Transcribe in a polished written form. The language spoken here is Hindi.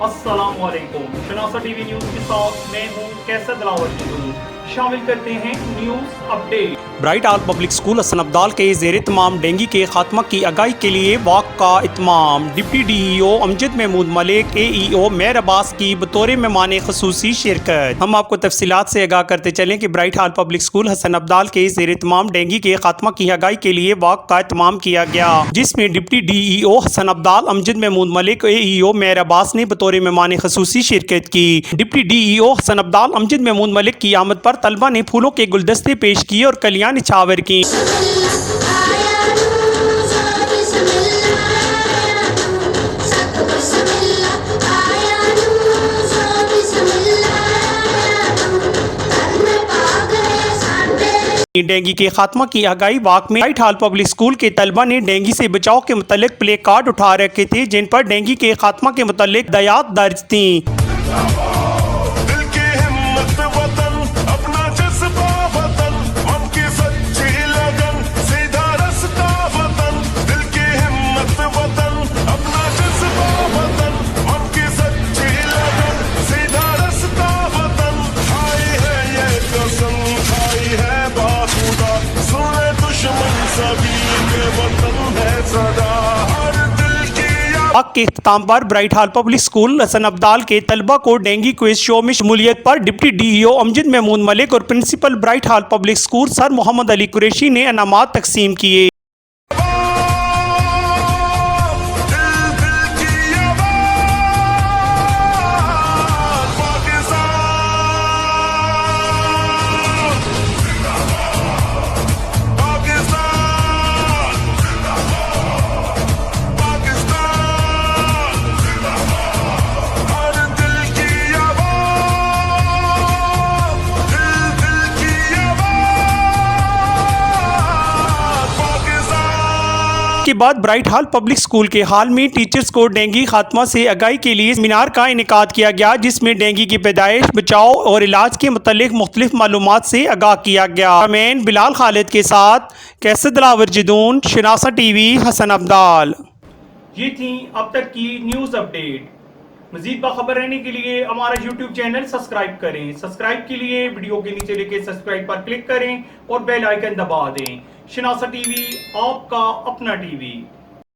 अस्सलामुअलैकुम। शनासा टीवी न्यूज के साथ मैं हूं कैसर दिलावर। शामिल करते हैं news update. Bright all public school Hasan Abdal के ज़ेर तमाम डेंगू के खात्मा की आगाही के लिए वाक का इत्माम। Deputy DEO Amjad Mahmood Malik, AEO mayor Abbas की बतौर मेहमान खसूसी शिरकत। हम आपको तफसीलात से आगाह करते चलें कि bright all public school Hasan Abdal के ज़ेर तमाम डेंगू के खात्मा की आगाही के लिए वाक का इत्माम किया गया, जिसमें deputy DEO Hasan Abdal Amjad Mahmood Malik, AEO mayor Abbas ने बतौर मेहमान खसूसी शिरकत की। डिप्टी DEO हसन अब्दाल अमजद महमूद मलिक की आमद पर तलबा ने फूलों के गुलदस्ते पेश किए और कलियां निछावर की। डेंगू के खात्मा की आगाही वाक में ब्राइट आल पब्लिक स्कूल के तलबा ने डेंगू से बचाव के मुतालिक प्ले कार्ड उठा रखे थे, जिन पर डेंगू के खात्मा के मुतालिक दयात दर्ज थी। वाक के इख्तिताम पर bright all public school Hasan Abdal के तलबा को डेंगू क्विज शो में शमूलियत पर डिप्टी DEO अमजद महमूद मलिक और principal bright all public school sir Mohammad Ali Qureshi ने इनामात तकसीम किए। के बाद ब्राइट आल पब्लिक स्कूल के हाल में टीचर्स को डेंगू खात्मा से आगाही के लिए सेमिनार का इनेकाद किया गया, जिसमें डेंगू की पैदाइश, बचाव और इलाज के मुतालिक मुख्तलिफ मालूमात से आगाह किया गया। मैं बिलाल खालिद के साथ कैसर दिलावर जदून, शनासा टीवी हसन अब्दाल। ये थी अब तक की न्यूज अपडेट। मजीद बाखबर रहने के लिए हमारा YouTube चैनल सब्सक्राइब करें। सब्सक्राइब के लिए वीडियो के नीचे लिखे सब्सक्राइब पर क्लिक करें और बेल आइकन दबा दें। शनासा टीवी, आपका अपना टीवी।